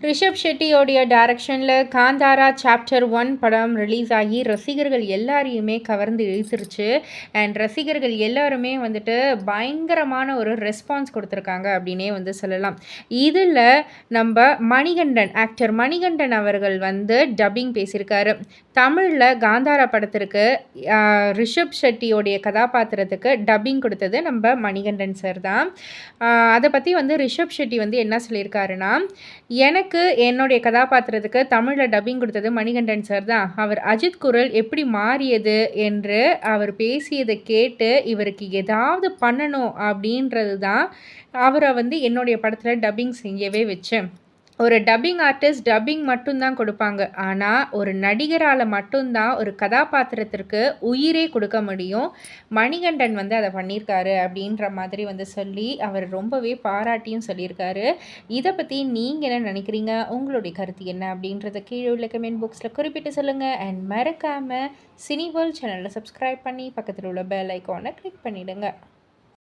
ரிஷப் ஷெட்டியோடைய டைரக்ஷனில் காந்தாரா சாப்டர் 1 படம் ரிலீஸ் ஆகி ரசிகர்கள் எல்லாரையுமே கவர்ந்து இழுத்துருச்சு. அண்ட் ரசிகர்கள் எல்லாருமே வந்துட்டு பயங்கரமான ஒரு ரெஸ்பான்ஸ் கொடுத்துருக்காங்க அப்படின்னே வந்து சொல்லலாம். இதில் நம்ம ஆக்டர் மணிகண்டன் அவர்கள் வந்து டப்பிங் பேசியிருக்காரு. தமிழில் காந்தாரா படத்திற்கு ரிஷப் ஷெட்டியோடைய கதாபாத்திரத்துக்கு டப்பிங் கொடுத்தது நம்ம மணிகண்டன் சார் தான். அதை பற்றி வந்து ரிஷப் ஷெட்டி வந்து என்ன சொல்லியிருக்காருன்னா, எனக்கு என்னுடைய கதாபாத்திரத்துக்கு தமிழில் டப்பிங் கொடுத்தது மணிகண்டன் சார் தான். அவர் அஜித் குரல் எப்படி மாறியது என்று அவர் பேசியதை கேட்டு இவருக்கு ஏதாவது பண்ணணும் அப்படின்றது தான் அவரை வந்து என்னுடைய படத்தில் டப்பிங் செய்யவே வச்சேன். ஒரு டப்பிங் ஆர்டிஸ்ட் டப்பிங் மட்டும்தான் கொடுப்பாங்க. ஆனால் ஒரு நடிகரால் மட்டும்தான் ஒரு கதாபாத்திரத்திற்கு உயிரே கொடுக்க முடியும். மணிகண்டன் வந்து அதை பண்ணியிருக்காரு அப்படின்ற மாதிரி வந்து சொல்லி அவர் ரொம்பவே பாராட்டியும் சொல்லியிருக்காரு. இதை பற்றி நீங்கள் என்ன நினைக்கிறீங்க? உங்களுடைய கருத்து என்ன அப்படின்றத கீழே உள்ள கமெண்ட் பாக்ஸில் குறிப்பிட்டு சொல்லுங்கள். அண்ட் மறக்காமல் சினி வேர்ல்ட் சேனலில் சப்ஸ்கிரைப் பண்ணி பக்கத்தில் உள்ள பெல் ஐக்கானை கிளிக் பண்ணிவிடுங்க.